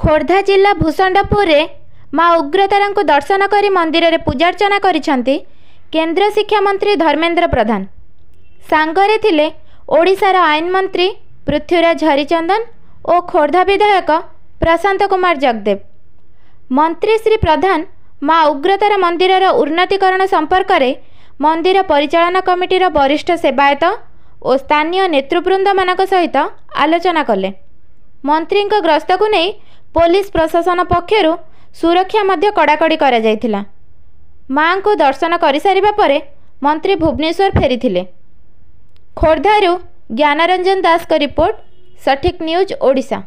खोर्धा जिला भूषंडपुर रे माँ उग्रतारा को दर्शन करी मंदिर रे पूजार्चना करिसेंती केंद्र शिक्षा मंत्री धर्मेंद्र प्रधान। सांगरे थिले ओडिशार आईन मंत्री पृथ्वीराज हरिचंदन और खोर्धा विधायक प्रशांत कुमार जगदेव। मंत्री श्री प्रधान माँ उग्रतारा मंदिर उन्नतीकरण संपर्क में मंदिर परिचालन कमिटीर वरिष्ठ सेवायत और स्थानीय नेतृवृंद मान सहित आलोचना कले। मंत्री गस्त को नहीं पुलिस प्रशासन पक्षर सुरक्षा मध्य कड़ाकड़ी करा जायथिला। मां को दर्शन कर सारिबा परे मंत्री भुवनेश्वर फेरी। खोर्धारू ज्ञानरंजन दास का रिपोर्ट, सठिक न्यूज ओडिशा।